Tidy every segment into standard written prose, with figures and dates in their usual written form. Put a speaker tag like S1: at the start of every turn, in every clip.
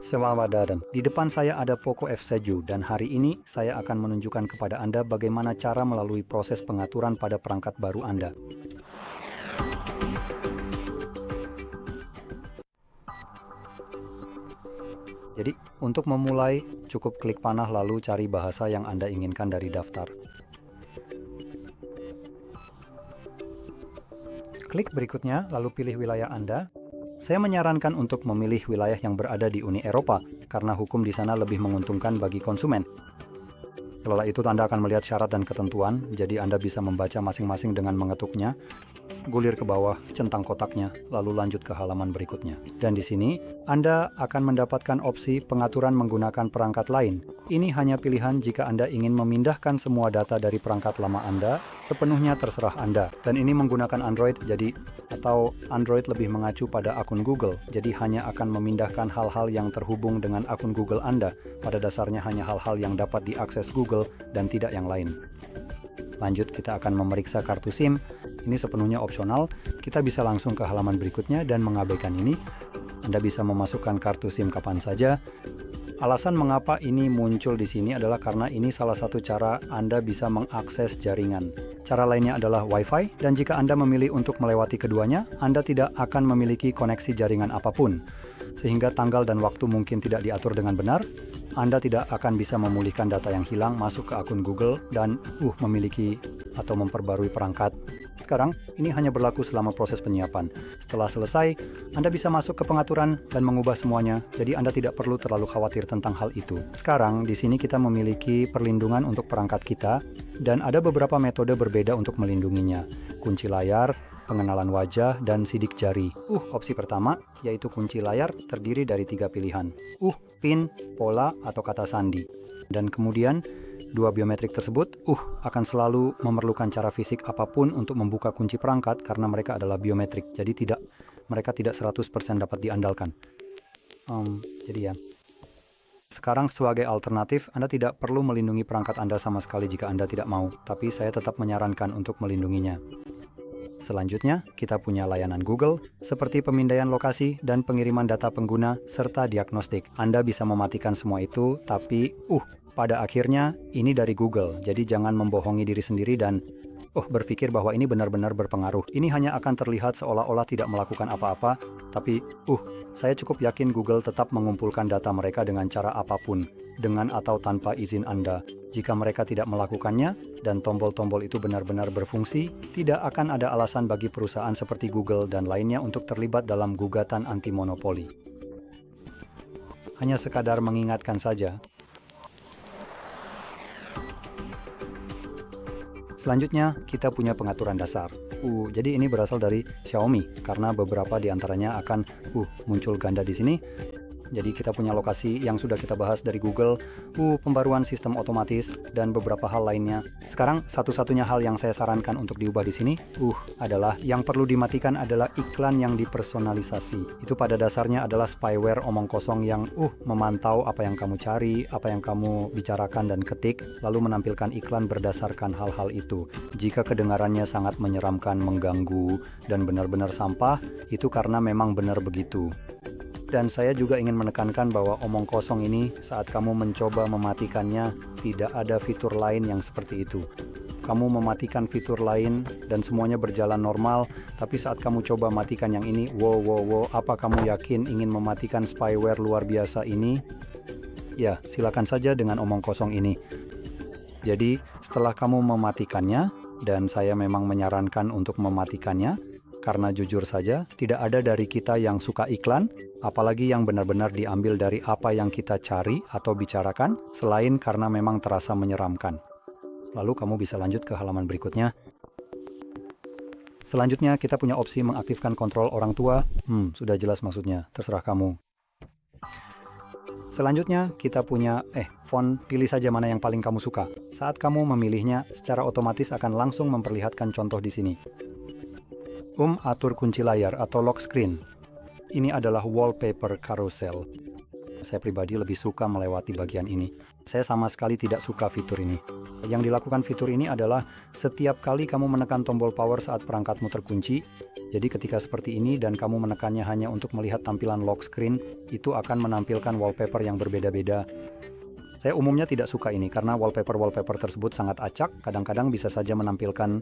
S1: Selamat datang. Di depan saya ada Poco F7 dan hari ini saya akan menunjukkan kepada Anda bagaimana cara melalui proses pengaturan pada perangkat baru Anda. Jadi, untuk memulai, cukup klik panah lalu cari bahasa yang Anda inginkan dari daftar. Klik berikutnya, lalu pilih wilayah Anda. Saya menyarankan untuk memilih wilayah yang berada di Uni Eropa, karena hukum di sana lebih menguntungkan bagi konsumen. Setelah itu Anda akan melihat syarat dan ketentuan, jadi Anda bisa membaca masing-masing dengan mengetuknya, gulir ke bawah, centang kotaknya, lalu lanjut ke halaman berikutnya. Dan di sini, Anda akan mendapatkan opsi pengaturan menggunakan perangkat lain. Ini hanya pilihan jika Anda ingin memindahkan semua data dari perangkat lama Anda, sepenuhnya terserah Anda. Dan ini menggunakan Android, atau Android lebih mengacu pada akun Google, jadi hanya akan memindahkan hal-hal yang terhubung dengan akun Google Anda. Pada dasarnya hanya hal-hal yang dapat diakses Google dan tidak yang lain. Lanjut, kita akan memeriksa kartu SIM. Ini sepenuhnya opsional. Kita bisa langsung ke halaman berikutnya dan mengabaikan ini. Anda bisa memasukkan kartu SIM kapan saja. Alasan mengapa ini muncul di sini adalah karena ini salah satu cara Anda bisa mengakses jaringan. Cara lainnya adalah Wi-Fi, dan jika Anda memilih untuk melewati keduanya, Anda tidak akan memiliki koneksi jaringan apapun. Sehingga tanggal dan waktu mungkin tidak diatur dengan benar, Anda tidak akan bisa memulihkan data yang hilang masuk ke akun Google dan memiliki atau memperbarui perangkat. Sekarang, ini hanya berlaku selama proses penyiapan. Setelah selesai, Anda bisa masuk ke pengaturan dan mengubah semuanya, jadi Anda tidak perlu terlalu khawatir tentang hal itu. Sekarang, di sini kita memiliki perlindungan untuk perangkat kita, dan ada beberapa metode berbeda untuk melindunginya. Kunci layar, pengenalan wajah, dan sidik jari. Opsi pertama, yaitu kunci layar, terdiri dari 3 pilihan. PIN, pola, atau kata sandi. Dan kemudian, 2 biometrik tersebut akan selalu memerlukan cara fisik apapun untuk membuka kunci perangkat karena mereka adalah biometrik, jadi mereka tidak 100% dapat diandalkan. Sekarang sebagai alternatif, Anda tidak perlu melindungi perangkat Anda sama sekali jika Anda tidak mau, tapi saya tetap menyarankan untuk melindunginya. Selanjutnya, kita punya layanan Google, seperti pemindaian lokasi dan pengiriman data pengguna, serta diagnostik. Anda bisa mematikan semua itu, tapi pada akhirnya, ini dari Google, jadi jangan membohongi diri sendiri dan berpikir bahwa ini benar-benar berpengaruh. Ini hanya akan terlihat seolah-olah tidak melakukan apa-apa, tapi saya cukup yakin Google tetap mengumpulkan data mereka dengan cara apapun, dengan atau tanpa izin Anda. Jika mereka tidak melakukannya, dan tombol-tombol itu benar-benar berfungsi, tidak akan ada alasan bagi perusahaan seperti Google dan lainnya untuk terlibat dalam gugatan anti monopoli. Hanya sekadar mengingatkan saja. Selanjutnya, kita punya pengaturan dasar. Jadi ini berasal dari Xiaomi, karena beberapa di antaranya akan muncul ganda di sini. Jadi kita punya lokasi yang sudah kita bahas dari Google, pembaruan sistem otomatis, dan beberapa hal lainnya. Sekarang, satu-satunya hal yang saya sarankan untuk diubah di sini, adalah yang perlu dimatikan adalah iklan yang dipersonalisasi. Itu pada dasarnya adalah spyware omong kosong yang memantau apa yang kamu cari, apa yang kamu bicarakan dan ketik, lalu menampilkan iklan berdasarkan hal-hal itu. Jika kedengarannya sangat menyeramkan, mengganggu, dan benar-benar sampah, itu karena memang benar begitu. Dan saya juga ingin menekankan bahwa omong kosong ini saat kamu mencoba mematikannya, tidak ada fitur lain yang seperti itu. Kamu mematikan fitur lain dan semuanya berjalan normal, tapi saat kamu coba matikan yang ini, apa kamu yakin ingin mematikan spyware luar biasa ini? Ya, silakan saja dengan omong kosong ini. Jadi, setelah kamu mematikannya, dan saya memang menyarankan untuk mematikannya, karena jujur saja, tidak ada dari kita yang suka iklan, apalagi yang benar-benar diambil dari apa yang kita cari atau bicarakan, selain karena memang terasa menyeramkan. Lalu kamu bisa lanjut ke halaman berikutnya. Selanjutnya, kita punya opsi mengaktifkan kontrol orang tua. Sudah jelas maksudnya, terserah kamu. Selanjutnya, kita punya font, pilih saja mana yang paling kamu suka. Saat kamu memilihnya, secara otomatis akan langsung memperlihatkan contoh di sini. Atur kunci layar atau lock screen. Ini adalah wallpaper carousel. Saya pribadi lebih suka melewati bagian ini. Saya sama sekali tidak suka fitur ini. Yang dilakukan fitur ini adalah setiap kali kamu menekan tombol power saat perangkatmu terkunci, Jadi ketika seperti ini dan kamu menekannya hanya untuk melihat tampilan lock screen, itu akan menampilkan wallpaper yang berbeda-beda. Saya umumnya tidak suka ini karena wallpaper tersebut sangat acak, kadang-kadang bisa saja menampilkan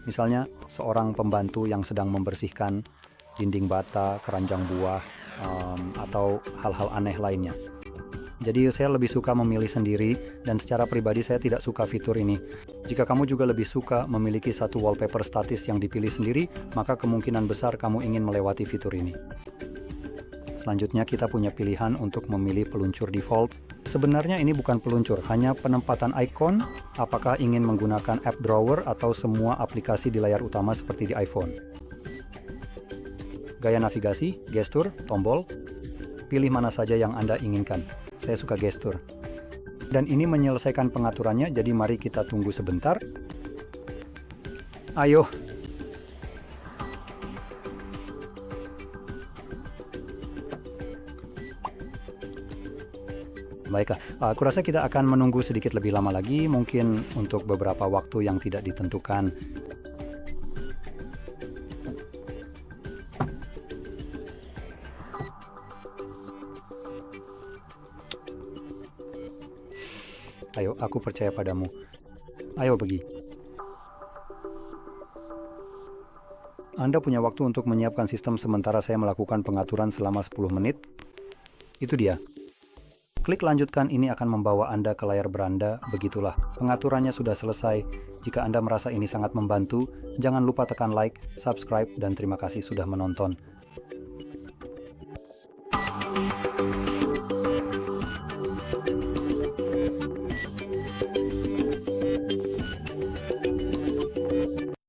S1: misalnya seorang pembantu yang sedang membersihkan dinding bata, keranjang buah, atau hal-hal aneh lainnya. Jadi saya lebih suka memilih sendiri dan secara pribadi saya tidak suka fitur ini. Jika kamu juga lebih suka memiliki satu wallpaper statis yang dipilih sendiri, maka kemungkinan besar kamu ingin melewati fitur ini. Selanjutnya kita punya pilihan untuk memilih peluncur default. Sebenarnya ini bukan peluncur, hanya penempatan icon, apakah ingin menggunakan app drawer atau semua aplikasi di layar utama seperti di iPhone. Gaya navigasi, gestur, tombol, pilih mana saja yang Anda inginkan. Saya suka gestur. Dan ini menyelesaikan pengaturannya, jadi mari kita tunggu sebentar. Ayo. Baiklah, aku rasa kita akan menunggu sedikit lebih lama lagi, mungkin untuk beberapa waktu yang tidak ditentukan. Ayo, aku percaya padamu. Ayo pergi. Anda punya waktu untuk menyiapkan sistem sementara saya melakukan pengaturan selama 10 menit. Itu dia. Klik lanjutkan, ini akan membawa Anda ke layar beranda. Begitulah, pengaturannya sudah selesai. Jika Anda merasa ini sangat membantu, jangan lupa tekan like, subscribe, dan terima kasih sudah menonton.